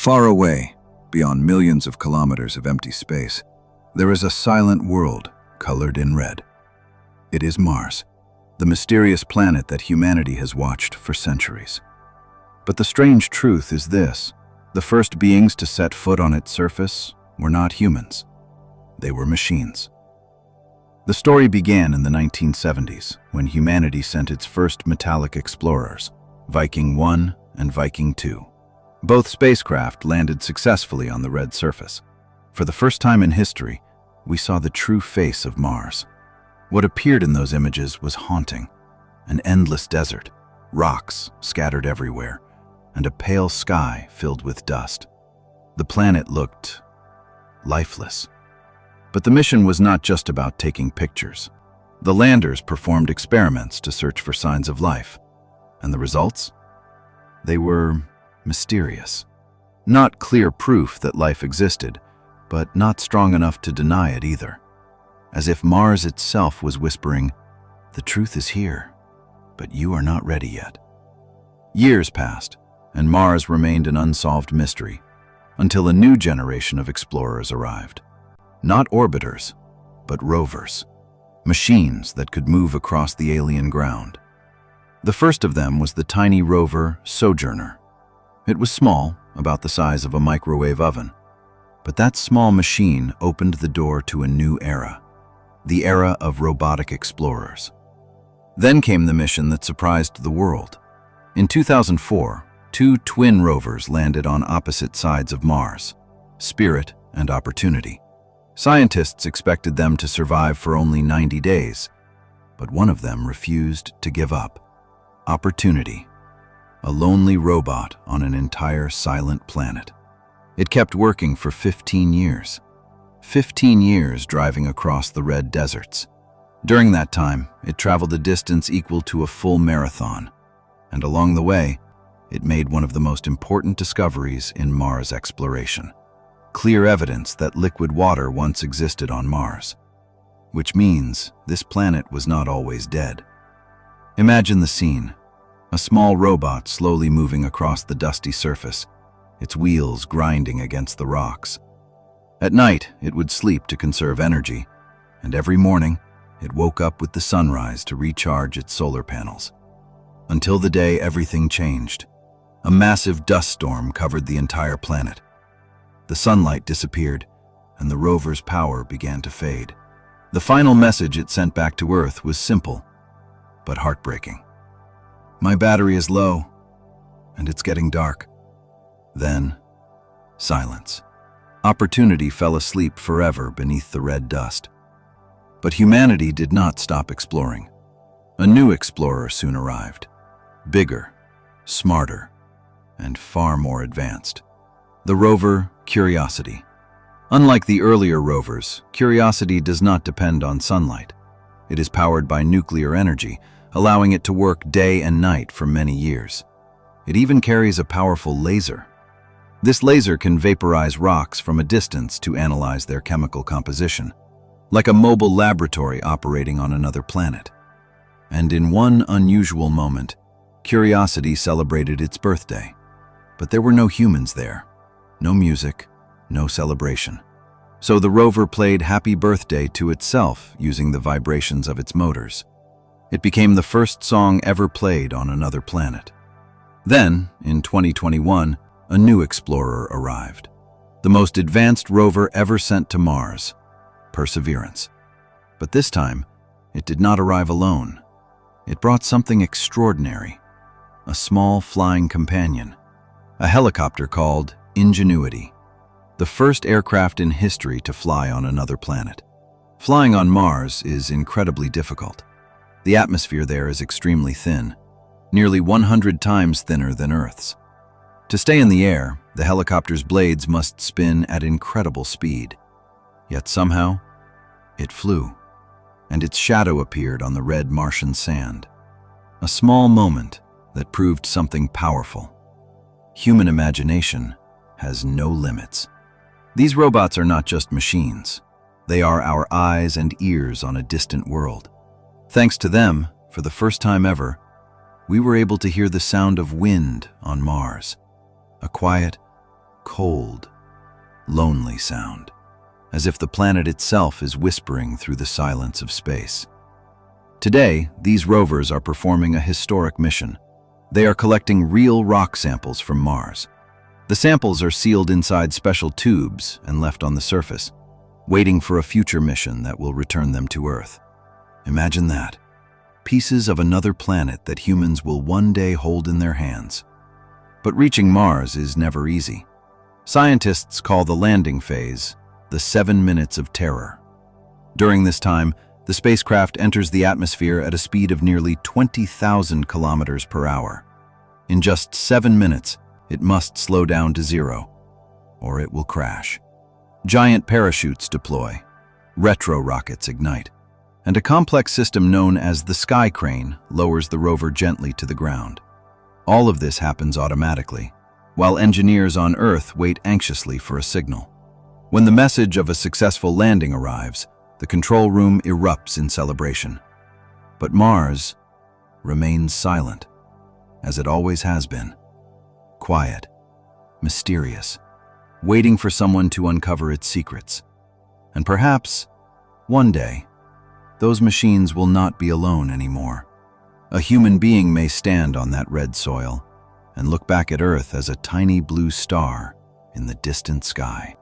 Far away, beyond millions of kilometers of empty space, there is a silent world colored in red. It is Mars, the mysterious planet that humanity has watched for centuries. But the strange truth is this: the first beings to set foot on its surface were not humans. They were machines. The story began in the 1970s, when humanity sent its first metallic explorers, Viking 1 and Viking 2. Both spacecraft landed successfully on the red surface. For the first time in history, we saw the true face of Mars. What appeared in those images was haunting: an endless desert, rocks scattered everywhere, and a pale sky filled with dust. The planet looked lifeless. But the mission was not just about taking pictures. The landers performed experiments to search for signs of life. And the results? They were mysterious. Not clear proof that life existed, but not strong enough to deny it either. As if Mars itself was whispering, "The truth is here, but you are not ready yet." Years passed, and Mars remained an unsolved mystery, until a new generation of explorers arrived. Not orbiters, but rovers. Machines that could move across the alien ground. The first of them was the tiny rover Sojourner. It was small, about the size of a microwave oven. But that small machine opened the door to a new era, the era of robotic explorers. Then came the mission that surprised the world. In 2004, two twin rovers landed on opposite sides of Mars, Spirit and Opportunity. Scientists expected them to survive for only 90 days, but one of them refused to give up. Opportunity, a lonely robot on an entire silent planet. It kept working for 15 years. 15 years driving across the red deserts. During that time, it traveled a distance equal to a full marathon, and along the way, it made one of the most important discoveries in Mars exploration. Clear evidence that liquid water once existed on Mars, which means this planet was not always dead. Imagine the scene: a small robot slowly moving across the dusty surface, its wheels grinding against the rocks. At night, it would sleep to conserve energy, and every morning, it woke up with the sunrise to recharge its solar panels. Until the day everything changed. A massive dust storm covered the entire planet. The sunlight disappeared, and the rover's power began to fade. The final message it sent back to Earth was simple, but heartbreaking. "My battery is low, and it's getting dark." Then, silence. Opportunity fell asleep forever beneath the red dust. But humanity did not stop exploring. A new explorer soon arrived. Bigger, smarter, and far more advanced. The rover Curiosity. Unlike the earlier rovers, Curiosity does not depend on sunlight. It is powered by nuclear energy, allowing it to work day and night for many years. It even carries a powerful laser. This laser can vaporize rocks from a distance to analyze their chemical composition, like a mobile laboratory operating on another planet. And in one unusual moment, Curiosity celebrated its birthday. But there were no humans there. No music, no celebration. So the rover played Happy Birthday to itself using the vibrations of its motors. It became the first song ever played on another planet. Then, in 2021, a new explorer arrived. The most advanced rover ever sent to Mars, Perseverance. But this time, it did not arrive alone. It brought something extraordinary: a small flying companion, a helicopter called Ingenuity, the first aircraft in history to fly on another planet. Flying on Mars is incredibly difficult. The atmosphere there is extremely thin, nearly 100 times thinner than Earth's. To stay in the air, the helicopter's blades must spin at incredible speed. Yet somehow, it flew, and its shadow appeared on the red Martian sand. A small moment that proved something powerful. Human imagination has no limits. These robots are not just machines. They are our eyes and ears on a distant world. Thanks to them, for the first time ever, we were able to hear the sound of wind on Mars. A quiet, cold, lonely sound, as if the planet itself is whispering through the silence of space. Today, these rovers are performing a historic mission. They are collecting real rock samples from Mars. The samples are sealed inside special tubes and left on the surface, waiting for a future mission that will return them to Earth. Imagine that. Pieces of another planet that humans will one day hold in their hands. But reaching Mars is never easy. Scientists call the landing phase the 7 minutes of terror. During this time, the spacecraft enters the atmosphere at a speed of nearly 20,000 kilometers per hour. In just 7 minutes, it must slow down to 0, or it will crash. Giant parachutes deploy, retro rockets ignite, and a complex system known as the sky crane lowers the rover gently to the ground. All of this happens automatically, while engineers on Earth wait anxiously for a signal. When the message of a successful landing arrives, the control room erupts in celebration. But Mars remains silent, as it always has been. Quiet, mysterious, waiting for someone to uncover its secrets. And perhaps, one day, those machines will not be alone anymore. A human being may stand on that red soil and look back at Earth as a tiny blue star in the distant sky.